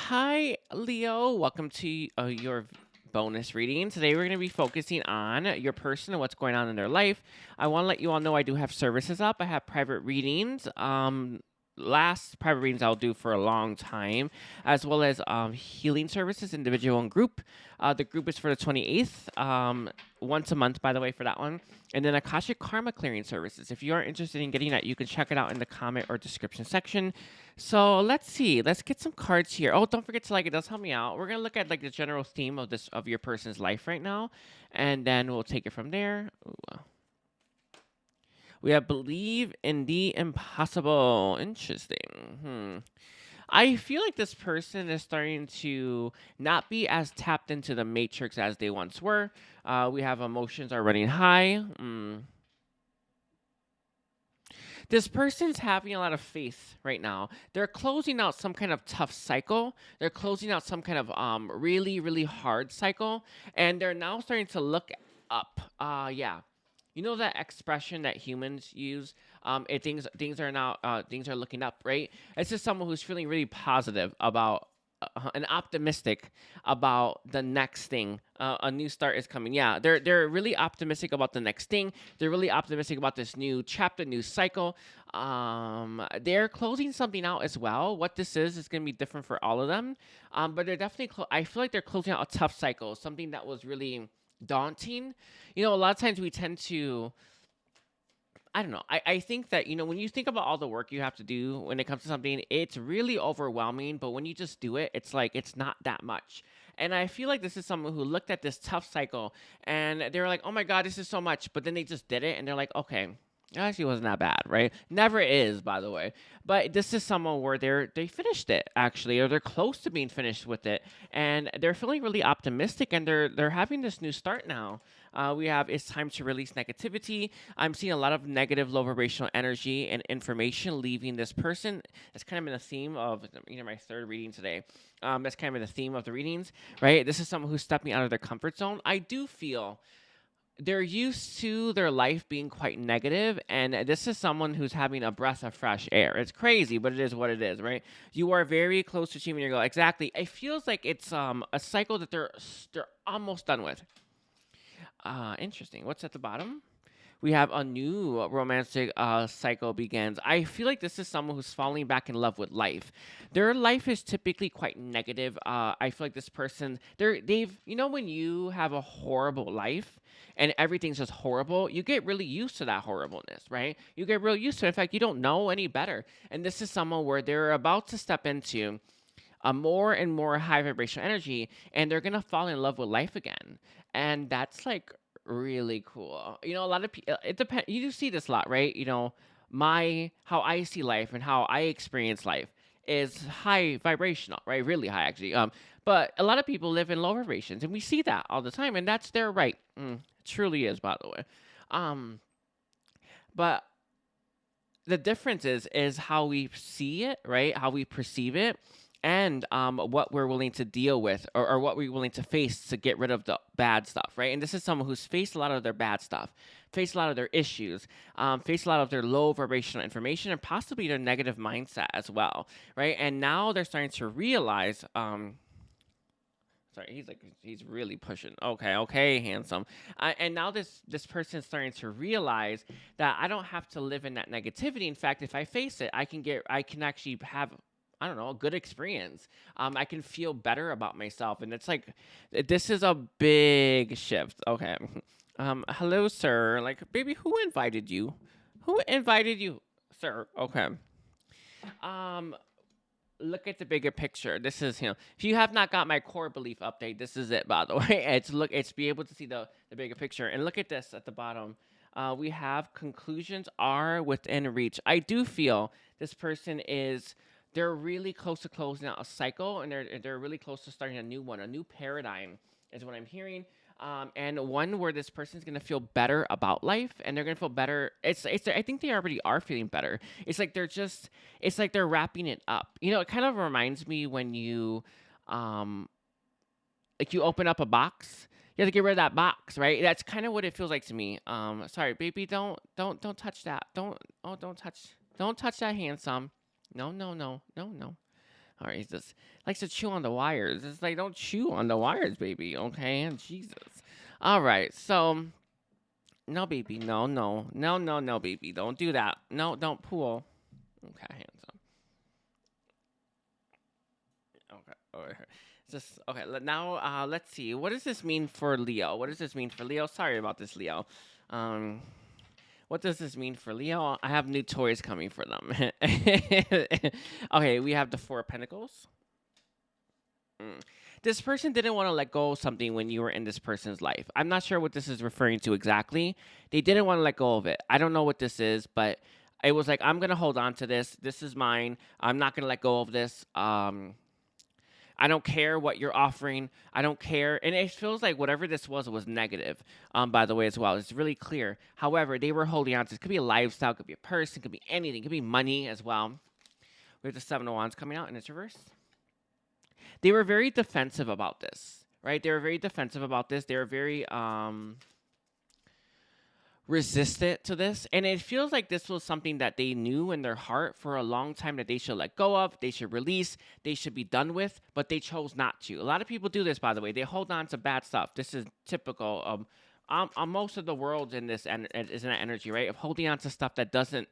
Hi, Leo. Welcome to your bonus reading. Today, we're going to be focusing on your person and what's going on in their life. I want to let you all know I do have services up. I have private readings. Last private readings I'll do for a long time, as well as healing services, individual and group. The group is for the 28th, once a month, by the way, for that one. And then Akashic Karma clearing services. If you are interested in getting that, you can check it out in the comment or description section. So let's see. Let's get some cards here. Oh, don't forget to like it. Does help me out. We're gonna look at like the general theme of your person's life right now, and then we'll take it from there. Ooh. We have believe in the impossible. Interesting. I feel like this person is starting to not be as tapped into the matrix as they once were. We have emotions are running high. This person's having a lot of faith right now. They're closing out some kind of tough cycle. They're closing out some kind of really, really hard cycle. And they're now starting to look up. Yeah. You know that expression that humans use? Things are now things are looking up, right? It's just someone who's feeling really positive about and optimistic about the next thing. A new start is coming. Yeah, they're really optimistic about the next thing. They're really optimistic about this new chapter, new cycle. They're closing something out as well. What this is going to be different for all of them. But they're definitely. I feel like they're closing out a tough cycle, something that was really daunting. You know, a lot of times we tend to. I don't know. I think that, when you think about all the work you have to do when it comes to something, it's really overwhelming. But when you just do it, it's like, it's not that much. And I feel like this is someone who looked at this tough cycle and they were like, oh my God, this is so much. But then they just did it and they're like, okay, it actually wasn't that bad, right? Never is, by the way. But this is someone where they finished it actually, or they're close to being finished with it, and they're feeling really optimistic, and they're having this new start now. We have it's time to release negativity. I'm seeing a lot of negative, low vibrational energy and information leaving this person. That's kind of been a theme of my third reading today. That's kind of been the theme of the readings, right? This is someone who's stepping out of their comfort zone. I do feel they're used to their life being quite negative, and this is someone who's having a breath of fresh air. It's crazy, but it is what it is, right? You are very close to achieving your goal. Exactly. It feels like it's a cycle that they're almost done with. Interesting. What's at the bottom? We have a new romantic cycle begins. I feel like this is someone who's falling back in love with life. Their life is typically quite negative. I feel like this person, when you have a horrible life and everything's just horrible, you get really used to that horribleness, right? You get real used to it. In fact, you don't know any better. And this is someone where they're about to step into a more and more high vibrational energy, and they're gonna fall in love with life again. And that's like really cool. A lot of people, it depends. You do see this a lot, right? My how I see life and how I experience life is high vibrational, right? Really high, actually. But a lot of people live in low vibrations, and we see that all the time, and that's their right. Truly is, by the way. Um, but the difference is how we see it, right? How we perceive it, and what we're willing to deal with, or what we're willing to face to get rid of the bad stuff, right? And this is someone who's faced a lot of their bad stuff, faced a lot of their issues, faced a lot of their low vibrational information, and possibly their negative mindset as well, right? And now they're starting to realize. Sorry, he's really pushing. Okay, okay, handsome. And now this person's starting to realize that I don't have to live in that negativity. In fact, if I face it, I can actually have, I don't know, a good experience. I can feel better about myself, and it's like this is a big shift. Okay, hello, sir. Like, baby, who invited you? Who invited you, sir? Okay. Um, Look at the bigger picture. This is, if you have not got my core belief update, this is it, by the way. It's be able to see the bigger picture. And look at this at the bottom. We have conclusions are within reach. I do feel this person they're really close to closing out a cycle, and they're really close to starting a new one, a new paradigm is what I'm hearing. And one where this person's gonna feel better about life, and they're gonna feel better. I think they already are feeling better. It's like they're wrapping it up. It kind of reminds me when um, you open up a box. You have to get rid of that box, right? That's kind of what it feels like to me. Sorry, baby, don't touch that. Don't touch that handsome. No, no, no, no, no. All right, he just likes to chew on the wires. It's like, don't chew on the wires, baby. Okay, and Jesus. All right, so no, baby, no, no, no, no, no, baby, don't do that. No, don't pull. Okay, hands up. Okay, over here. Just okay. Now, let's see. What does this mean for Leo? What does this mean for Leo? Sorry about this, Leo. Um, what does this mean for Leo? I have new toys coming for them. Okay, we have the Four of Pentacles. Mm. This person didn't want to let go of something when you were in this person's life. I'm not sure what this is referring to exactly. They didn't want to let go of it. I don't know what this is, but it was like, I'm going to hold on to this. This is mine. I'm not going to let go of this. I don't care what you're offering. I don't care. And it feels like whatever this was negative, by the way, as well. It's really clear. However, they were holding on to it. Could be a lifestyle, could be a person, could be anything, could be money as well. We have the Seven of Wands coming out in its reverse. They were very defensive about this, right? They were very defensive about this. They were very resistant to this. And it feels like this was something that they knew in their heart for a long time that they should let go of, they should release, they should be done with, but they chose not to. A lot of people do this, by the way. They hold on to bad stuff. This is typical of most of the world in this is in that energy, right? Of holding on to stuff that doesn't,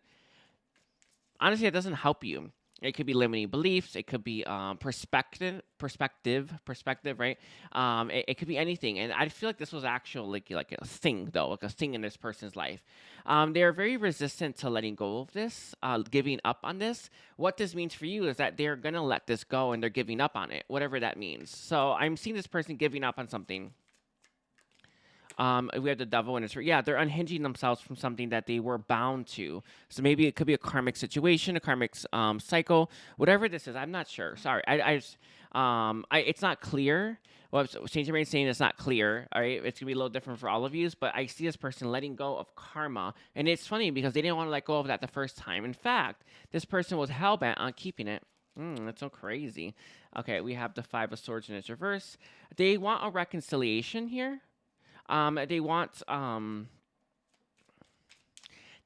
honestly, it doesn't help you. It could be limiting beliefs. It could be perspective, right? It could be anything. And I feel like this was actual like a thing though, like a thing in this person's life. They are very resistant to letting go of this, giving up on this. What this means for you is that they're gonna let this go and they're giving up on it, whatever that means. So I'm seeing this person giving up on something. We have the devil and it's they're unhinging themselves from something that they were bound to. So maybe it could be a karmic situation, a karmic cycle, whatever this is. I'm not sure. Sorry, it's not clear. Well, Saint Germain saying it's not clear. All right, it's gonna be a little different for all of you. But I see this person letting go of karma, and it's funny because they didn't want to let go of that the first time. In fact, this person was hell bent on keeping it. That's so crazy. Okay, we have the Five of Swords in its reverse. They want a reconciliation here. They want to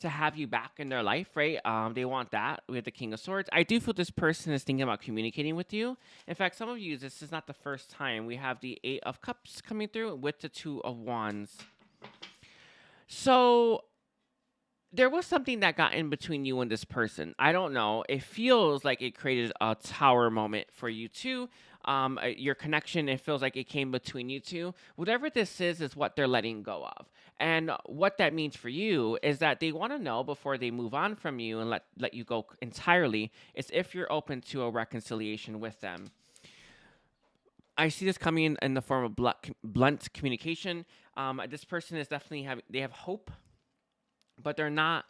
have you back in their life, right? They want that with the King of Swords. I do feel this person is thinking about communicating with you. In fact, some of you, this is not the first time. We have the Eight of Cups coming through with the Two of Wands. So there was something that got in between you and this person. I don't know. It feels like it created a tower moment for you two. Your connection, it feels like it came between you two. Whatever this is what they're letting go of. And what that means for you is that they want to know before they move on from you and let you go entirely, is if you're open to a reconciliation with them. I see this coming in the form of blunt communication. This person is definitely they have hope, but they're not.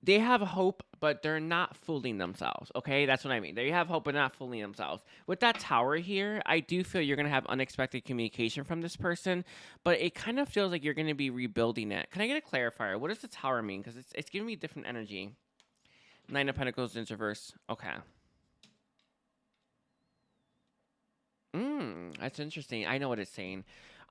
They have hope, but they're not fooling themselves. Okay, that's what I mean. They have hope, but not fooling themselves. With that tower here, I do feel you're gonna have unexpected communication from this person, but it kind of feels like you're gonna be rebuilding it. Can I get a clarifier? What does the tower mean? Because it's giving me different energy. Nine of Pentacles in reverse. Okay. That's interesting. I know what it's saying.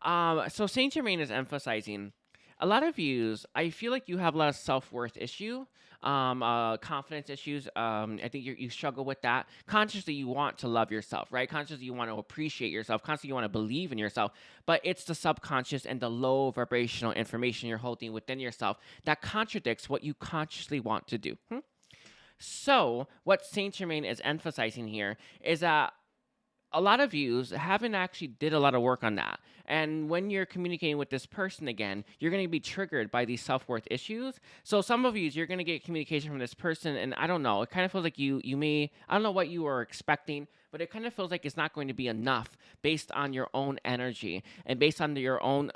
So Saint Germain is emphasizing a lot of views. I feel like you have a lot of self-worth issue, confidence issues. I think you struggle with that. Consciously, you want to love yourself, right? Consciously, you want to appreciate yourself. Consciously, you want to believe in yourself. But it's the subconscious and the low vibrational information you're holding within yourself that contradicts what you consciously want to do. So what Saint Germain is emphasizing here is that a lot of yous haven't actually did a lot of work on that. And when you're communicating with this person again, you're going to be triggered by these self-worth issues. So some of yous, you're going to get communication from this person, and I don't know, it kind of feels like you may, I don't know what you were expecting, but it kind of feels like it's not going to be enough based on your own energy and based on your own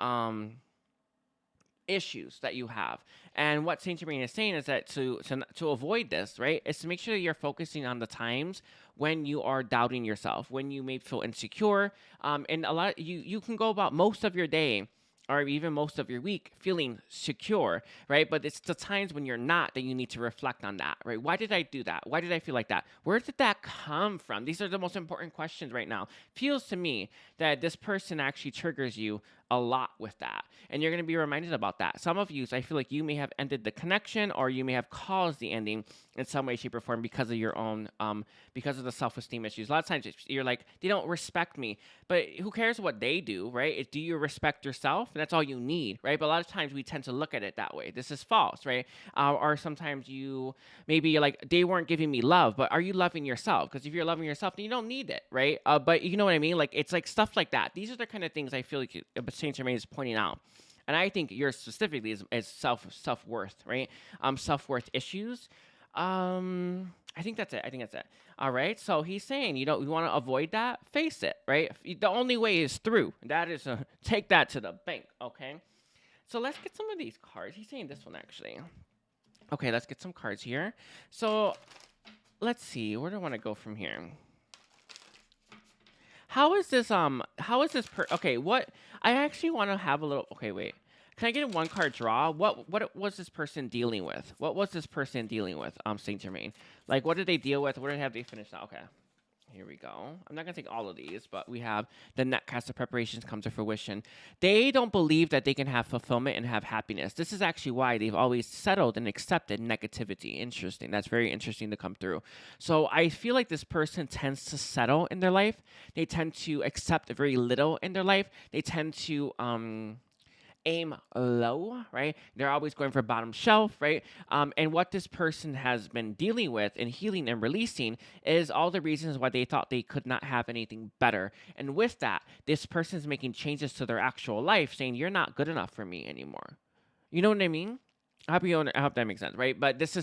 issues that you have. And what Saint Germain is saying is that to avoid this, right, is to make sure that you're focusing on the times when you are doubting yourself, when you may feel insecure. And a lot you can go about most of your day or even most of your week feeling secure, right? But it's the times when you're not that you need to reflect on that, right? Why did I do that? Why did I feel like that? Where did that come from? These are the most important questions right now. Feels to me that this person actually triggers you a lot with that. And you're going to be reminded about that. Some of you, I feel like you may have ended the connection, or you may have caused the ending in some way, shape, or form because of your own, because of the self-esteem issues. A lot of times you're like, they don't respect me, but who cares what they do, right? Do you respect yourself? And that's all you need, right? But a lot of times we tend to look at it that way. This is false, right? Or sometimes maybe you're like, they weren't giving me love, but are you loving yourself? Because if you're loving yourself, then you don't need it, right? But you know what I mean? Like, it's like stuff like that. These are the kind of things I feel like Saint Germain is pointing out. And I think yours specifically is self worth, right? Self worth issues. I think that's it. I think that's it. All right. So he's saying, you want to avoid that. Face it, right? The only way is through. That is take that to the bank. Okay. So let's get some of these cards. He's saying this one actually. Okay, let's get some cards here. So let's see. Where do I want to go from here? Okay, what I actually want to have a little. Okay, wait. Can I get a one card draw? What was this person dealing with? What was this person dealing with? Saint Germain. Like, what did they deal with? What did they finish now? Okay. Here we go. I'm not going to take all of these, but we have the netcast of preparations come to fruition. They don't believe that they can have fulfillment and have happiness. This is actually why they've always settled and accepted negativity. Interesting. That's very interesting to come through. So I feel like this person tends to settle in their life. They tend to accept very little in their life. They tend to aim low, right? They're always going for bottom shelf, right? And what this person has been dealing with and healing and releasing is all the reasons why they thought they could not have anything better. And with that, this person is making changes to their actual life, saying, "You're not good enough for me anymore." You know what I mean? I hope that makes sense, right? But this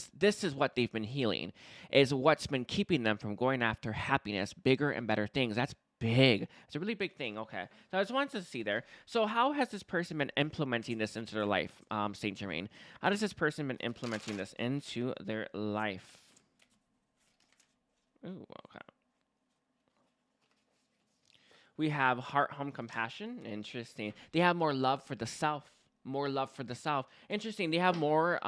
is what they've been healing, is what's been keeping them from going after happiness, bigger and better things. That's big. It's a really big thing. Okay, so I just wanted to see there. So how has this person been implementing this into their life, Saint Germain? How does this person been implementing this into their life? Ooh, okay. We have heart, home, compassion. Interesting. They have more love for the self. More love for the self. Interesting. They have more.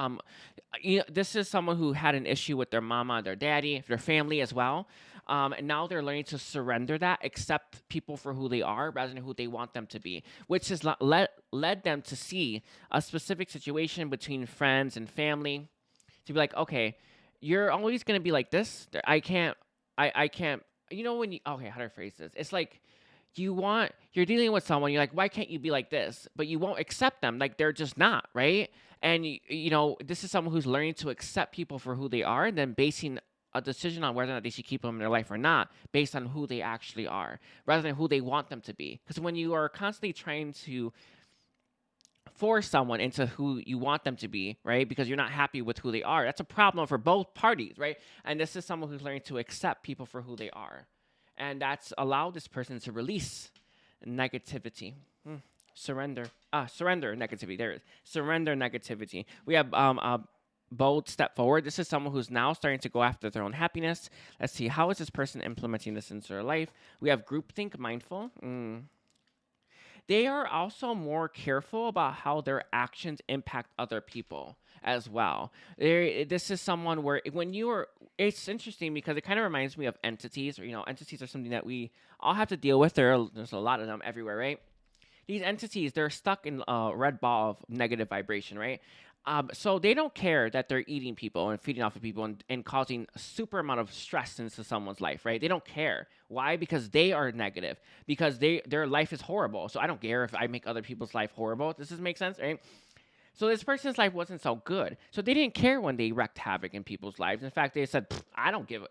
This is someone who had an issue with their mama, their daddy, their family as well. And now they're learning to surrender that, accept people for who they are rather than who they want them to be, which has led them to see a specific situation between friends and family to be like, okay, you're always gonna be like this. I can't. When you okay, how do I phrase this? It's like you're dealing with someone, you're like, why can't you be like this? But you won't accept them, like they're just not, right? And this is someone who's learning to accept people for who they are, and then basing a decision on whether or not they should keep them in their life or not based on who they actually are rather than who they want them to be. Because when you are constantly trying to force someone into who you want them to be, right? Because you're not happy with who they are. That's a problem for both parties, right? And this is someone who's learning to accept people for who they are. And that's allowed this person to release negativity. Surrender. Surrender negativity. There it is. Surrender negativity. We have a bold step forward. This is someone who's now starting to go after their own happiness. Let's see. How is this person implementing this into their life? We have groupthink mindful. They are also more careful about how their actions impact other people as well. This is someone where it's interesting because it kind of reminds me of entities, or entities are something that we all have to deal with. There's a lot of them everywhere, right? These entities, they're stuck in a red ball of negative vibration, right? So they don't care that they're eating people and feeding off of people and causing a super amount of stress into someone's life, right? They don't care. Why? Because they are negative. Because their life is horrible. So I don't care if I make other people's life horrible. Does this make sense, right? So this person's life wasn't so good. So they didn't care when they wreaked havoc in people's lives. In fact, they said, I don't give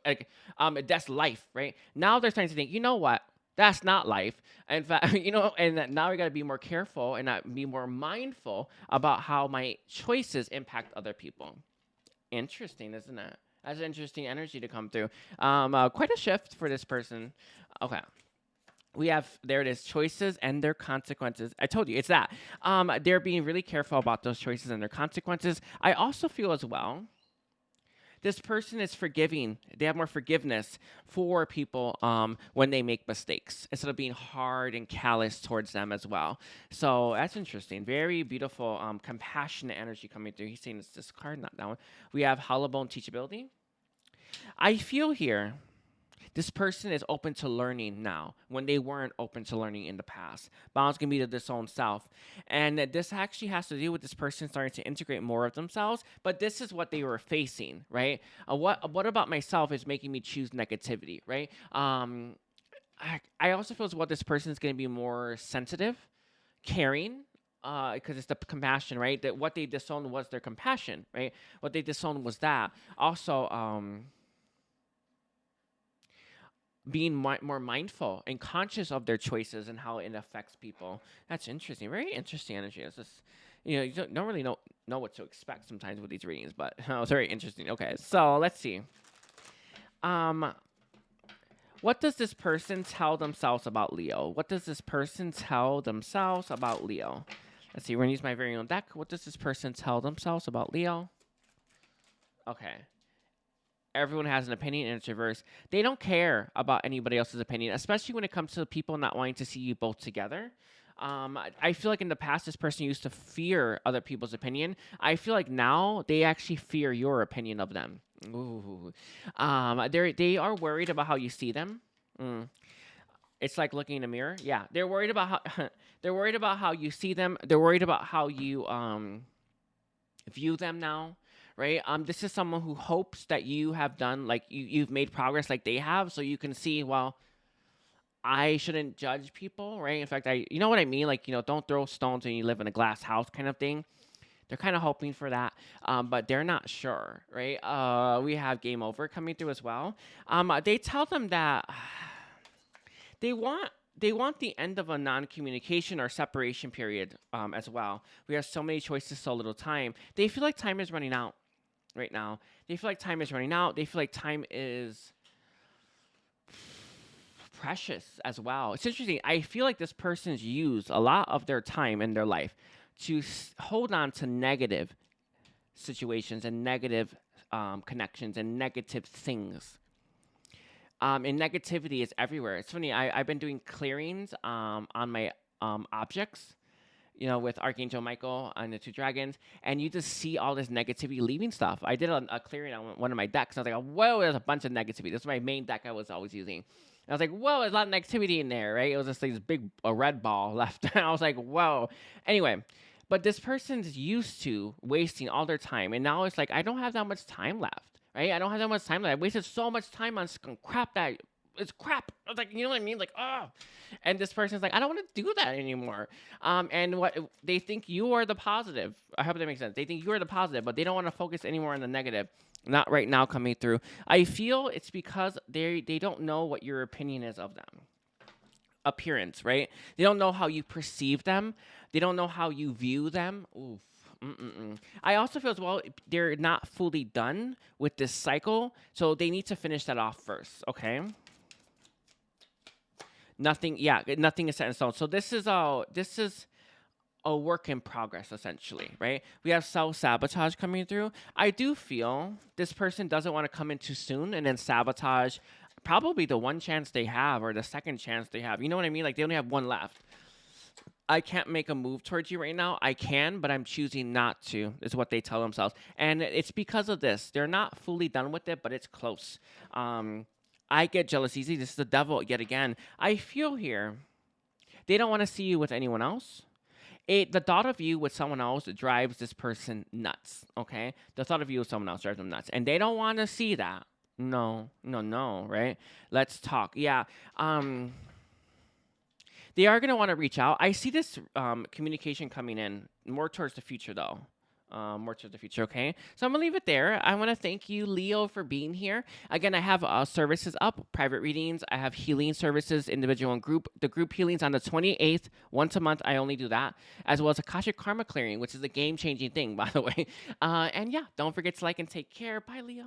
that's life, right? Now they're starting to think, you know what? That's not life. In fact, and that now we got to be more careful and not be more mindful about how my choices impact other people. Interesting, isn't it? That's an interesting energy to come through. Quite a shift for this person. Okay. There it is, choices and their consequences. I told you, it's that. They're being really careful about those choices and their consequences. I also feel as well, this person is forgiving. They have more forgiveness for people when they make mistakes instead of being hard and callous towards them as well. So that's interesting. Very beautiful, compassionate energy coming through. He's saying it's this card, not that one. We have Hollowbone teachability. I feel here This person is open to learning now when they weren't open to learning in the past. Balance can be to this own self. And this actually has to do with this person starting to integrate more of themselves. But this is what they were facing, right? What about myself is making me choose negativity, right? I also feel as well this person is going to be more sensitive, caring, because it's the compassion, right? That what they disowned was their compassion, right? What they disowned was that. Also, being more mindful and conscious of their choices and how it affects people. That's interesting. Very interesting energy. It's just, you don't really know what to expect sometimes with these readings, but it's very interesting. Okay, so let's see. What does this person tell themselves about Leo? What does this person tell themselves about Leo? Let's see. We're gonna use my very own deck. What does this person tell themselves about Leo? Okay. Everyone has an opinion and it's reverse. They don't care about anybody else's opinion, especially when it comes to people not wanting to see you both together. I feel like in the past, this person used to fear other people's opinion. I feel like now they actually fear your opinion of them. Ooh. They are worried about how you see them. Mm. It's like looking in a mirror. Yeah, they're worried about how they're worried about how you see them. They're worried about how you view them now, right? This is someone who hopes that you have done like you've made progress like they have, so you can see, well, I shouldn't judge people, right? In fact, you know what I mean, like, don't throw stones when you live in a glass house kind of thing. They're kind of hoping for that, but they're not sure, right? We have game over coming through as well. They tell them that they want the end of a non-communication or separation period, as well. We have so many choices, so little time. They feel like time is running out right now. They feel like time is running out. They feel like time is precious as well. It's interesting. I feel like this person's used a lot of their time in their life to hold on to negative situations and negative connections and negative things. And negativity is everywhere. It's funny. I've been doing clearings on my objects, with Archangel Michael and the two dragons, and you just see all this negativity leaving stuff. I did a clearing on one of my decks, and I was like, whoa, there's a bunch of negativity. This is my main deck I was always using. And I was like, whoa, there's a lot of negativity in there, right? It was just this big red ball left. And I was like, whoa. Anyway, but this person's used to wasting all their time, and now it's like, I don't have that much time left, right? I don't have that much time left. I wasted so much time on crap that it's crap. I was like, you know what I mean? Like, oh. And this person's like, I don't want to do that anymore. And what they think you are the positive. I hope that makes sense. They think you are the positive, but they don't want to focus anymore on the negative. Not right now coming through. I feel it's because they don't know what your opinion is of them. Appearance, right? They don't know how you perceive them. They don't know how you view them. Oof. Mm-mm-mm. I also feel as well they're not fully done with this cycle, so they need to finish that off first. Okay. Nothing. Yeah, nothing is set in stone. So this is a work in progress, essentially, right? We have self-sabotage coming through. I do feel this person doesn't want to come in too soon and then sabotage probably the one chance they have or the second chance they have. You know what I mean? Like, they only have one left. I can't make a move towards you right now. I can, but I'm choosing not to, is what they tell themselves. And it's because of this. They're not fully done with it, but it's close. I get jealous easy. This is the devil yet again. I feel here they don't want to see you with anyone else. The thought of you with someone else drives this person nuts, okay? The thought of you with someone else drives them nuts. And they don't want to see that. No, right? Let's talk. Yeah. They are going to want to reach out. I see this communication coming in more towards the future, though. More to the future, okay? So I'm going to leave it there. I want to thank you, Leo, for being here. Again, I have services up, private readings. I have healing services, individual and group. The group healings on the 28th, once a month. I only do that, as well as Akashic Karma Clearing, which is a game-changing thing, by the way. And yeah, don't forget to like and take care. Bye, Leo.